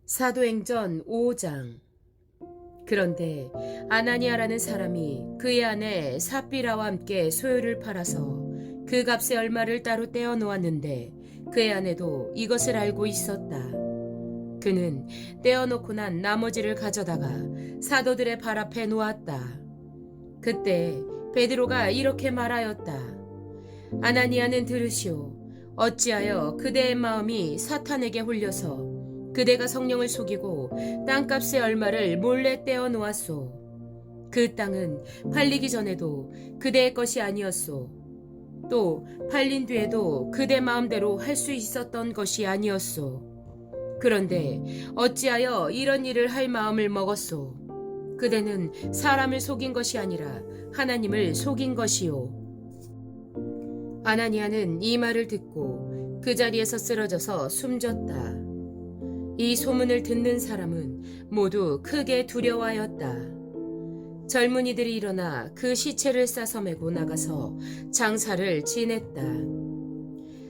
사도행전 5장. 그런데 아나니아라는 사람이 그의 아내 삽비라와 함께 소유를 팔아서 그 값의 얼마를 따로 떼어 놓았는데 그의 아내도 이것을 알고 있었다. 그는 떼어놓고 난 나머지를 가져다가 사도들의 발 앞에 놓았다. 그때 베드로가 이렇게 말하였다. 아나니아는 들으시오. 어찌하여 그대의 마음이 사탄에게 홀려서 그대가 성령을 속이고 땅값의 얼마를 몰래 떼어 놓았소. 그 땅은 팔리기 전에도 그대의 것이 아니었소. 또 팔린 뒤에도 그대 마음대로 할 수 있었던 것이 아니었소. 그런데 어찌하여 이런 일을 할 마음을 먹었소. 그대는 사람을 속인 것이 아니라 하나님을 속인 것이요. 아나니아는 이 말을 듣고 그 자리에서 쓰러져서 숨졌다. 이 소문을 듣는 사람은 모두 크게 두려워하였다. 젊은이들이 일어나 그 시체를 싸서 메고 나가서 장사를 지냈다.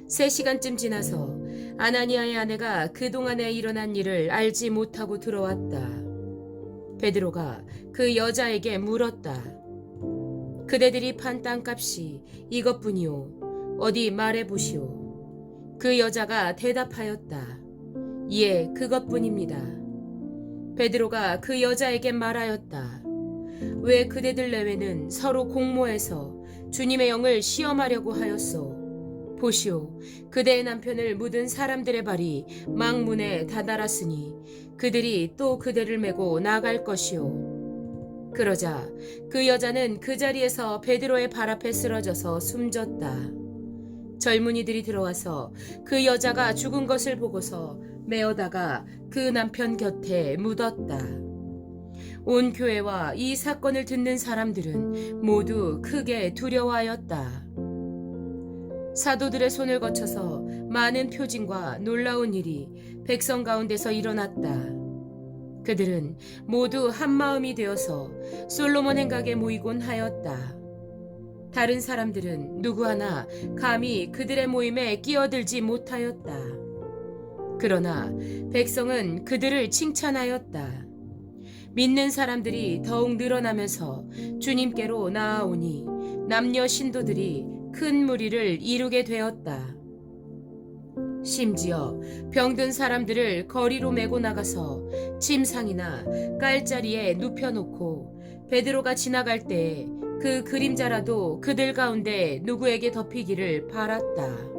3시간쯤 지나서 아나니아의 아내가 그동안에 일어난 일을 알지 못하고 들어왔다. 베드로가 그 여자에게 물었다. 그대들이 판 땅값이 이것뿐이오. 어디 말해보시오. 그 여자가 대답하였다. 예, 그것뿐입니다. 베드로가 그 여자에게 말하였다. 왜 그대들 내외는 서로 공모해서 주님의 영을 시험하려고 하였소. 보시오, 그대의 남편을 묻은 사람들의 발이 망문에 다다랐으니 그들이 또 그대를 메고 나갈 것이오. 그러자 그 여자는 그 자리에서 베드로의 발 앞에 쓰러져서 숨졌다. 젊은이들이 들어와서 그 여자가 죽은 것을 보고서 메어다가 그 남편 곁에 묻었다. 온 교회와 이 사건을 듣는 사람들은 모두 크게 두려워하였다. 사도들의 손을 거쳐서 많은 표징과 놀라운 일이 백성 가운데서 일어났다. 그들은 모두 한마음이 되어서 솔로몬 행각에 모이곤 하였다. 다른 사람들은 누구 하나 감히 그들의 모임에 끼어들지 못하였다. 그러나 백성은 그들을 칭찬하였다. 믿는 사람들이 더욱 늘어나면서 주님께로 나아오니 남녀 신도들이 큰 무리를 이루게 되었다. 심지어 병든 사람들을 거리로 메고 나가서 침상이나 깔자리에 눕혀놓고 베드로가 지나갈 때에 그 그림자라도 그들 가운데 누구에게 덮이기를 바랐다.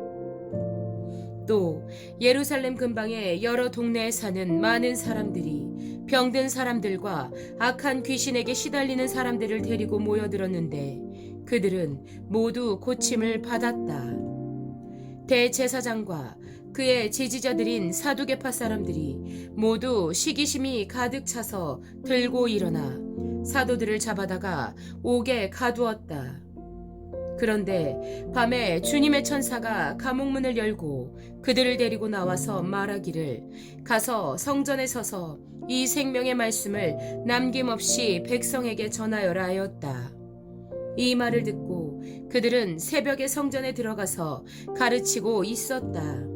또 예루살렘 근방의 여러 동네에 사는 많은 사람들이 병든 사람들과 악한 귀신에게 시달리는 사람들을 데리고 모여들었는데 그들은 모두 고침을 받았다. 대제사장과 그의 지지자들인 사두개파 사람들이 모두 시기심이 가득 차서 들고 일어나 사도들을 잡아다가 옥에 가두었다. 그런데 밤에 주님의 천사가 감옥문을 열고 그들을 데리고 나와서 말하기를 가서 성전에 서서 이 생명의 말씀을 남김없이 백성에게 전하여라 하였다. 이 말을 듣고 그들은 새벽에 성전에 들어가서 가르치고 있었다.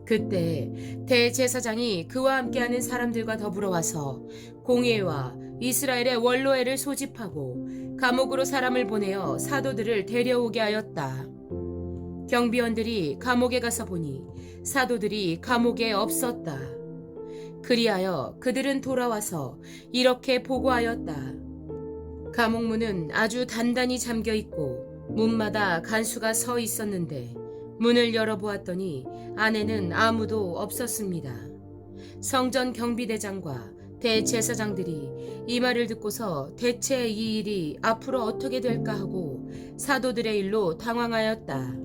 그때 대제사장이 그와 함께하는 사람들과 더불어 와서 공회와 이스라엘의 원로회를 소집하고 감옥으로 사람을 보내어 사도들을 데려오게 하였다. 경비원들이 감옥에 가서 보니 사도들이 감옥에 없었다. 그리하여 그들은 돌아와서 이렇게 보고하였다. 감옥문은 아주 단단히 잠겨 있고 문마다 간수가 서 있었는데 문을 열어보았더니 안에는 아무도 없었습니다. 성전 경비대장과 대제사장들이 이 말을 듣고서 대체 이 일이 앞으로 어떻게 될까 하고 사도들의 일로 당황하였다.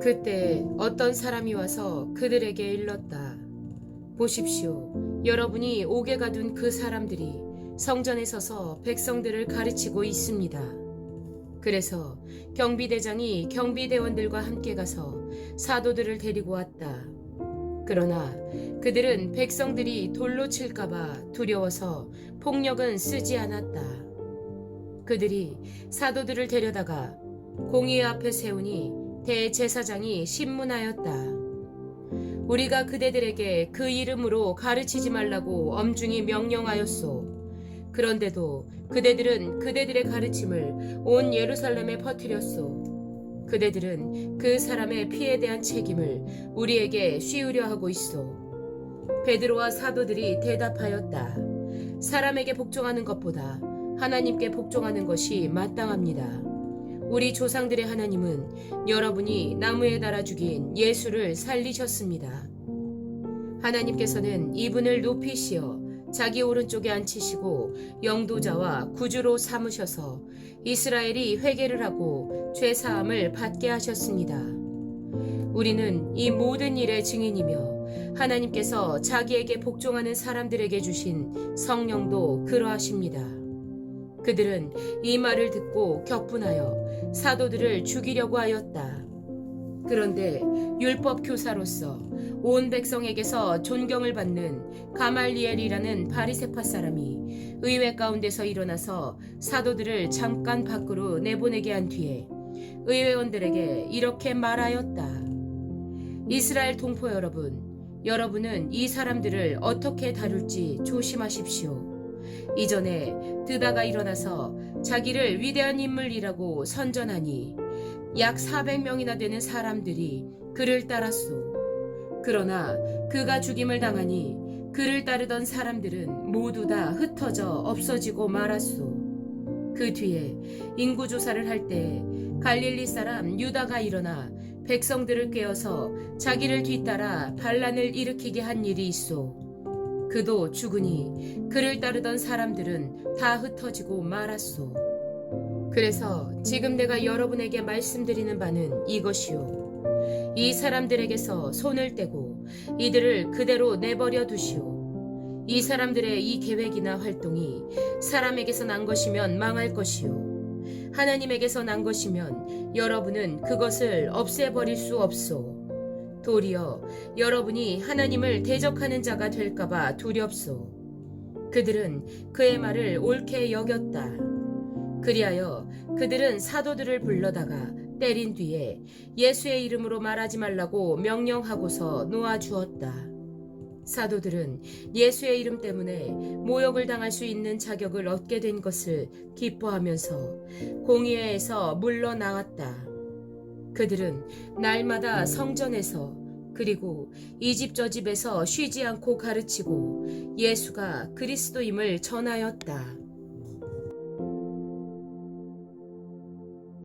그때 어떤 사람이 와서 그들에게 일렀다. 보십시오. 여러분이 옥에 가둔 그 사람들이 성전에 서서 백성들을 가르치고 있습니다. 그래서 경비대장이 경비대원들과 함께 가서 사도들을 데리고 왔다. 그러나 그들은 백성들이 돌로 칠까봐 두려워서 폭력은 쓰지 않았다. 그들이 사도들을 데려다가 공의 앞에 세우니 대제사장이 신문하였다. 우리가 그대들에게 그 이름으로 가르치지 말라고 엄중히 명령하였소. 그런데도 그대들은 그대들의 가르침을 온 예루살렘에 퍼뜨렸소. 그대들은 그 사람의 피에 대한 책임을 우리에게 씌우려 하고 있소. 베드로와 사도들이 대답하였다. 사람에게 복종하는 것보다 하나님께 복종하는 것이 마땅합니다. 우리 조상들의 하나님은 여러분이 나무에 달아 죽인 예수를 살리셨습니다. 하나님께서는 이분을 높이시어 자기 오른쪽에 앉히시고 영도자와 구주로 삼으셔서 이스라엘이 회개를 하고 죄사함을 받게 하셨습니다. 우리는 이 모든 일의 증인이며 하나님께서 자기에게 복종하는 사람들에게 주신 성령도 그러하십니다. 그들은 이 말을 듣고 격분하여 사도들을 죽이려고 하였다. 그런데 율법 교사로서 온 백성에게서 존경을 받는 가말리엘이라는 바리새파 사람이 의회 가운데서 일어나서 사도들을 잠깐 밖으로 내보내게 한 뒤에 의회원들에게 이렇게 말하였다. 이스라엘 동포 여러분, 여러분은 이 사람들을 어떻게 다룰지 조심하십시오. 이전에 드다가 일어나서 자기를 위대한 인물이라고 선전하니 약 400명이나 되는 사람들이 그를 따랐소. 그러나 그가 죽임을 당하니 그를 따르던 사람들은 모두 다 흩어져 없어지고 말았소. 그 뒤에 인구조사를 할 때 갈릴리 사람 유다가 일어나 백성들을 깨어서 자기를 뒤따라 반란을 일으키게 한 일이 있소. 그도 죽으니 그를 따르던 사람들은 다 흩어지고 말았소. 그래서 지금 내가 여러분에게 말씀드리는 바는 이것이요. 이 사람들에게서 손을 떼고 이들을 그대로 내버려 두시오. 이 사람들의 이 계획이나 활동이 사람에게서 난 것이면 망할 것이요. 하나님에게서 난 것이면 여러분은 그것을 없애버릴 수 없소. 도리어 여러분이 하나님을 대적하는 자가 될까봐 두렵소. 그들은 그의 말을 옳게 여겼다. 그리하여 그들은 사도들을 불러다가 때린 뒤에 예수의 이름으로 말하지 말라고 명령하고서 놓아주었다. 사도들은 예수의 이름 때문에 모욕을 당할 수 있는 자격을 얻게 된 것을 기뻐하면서 공의회에서 물러나왔다. 그들은 날마다 성전에서 그리고 이 집 저 집에서 쉬지 않고 가르치고 예수가 그리스도임을 전하였다.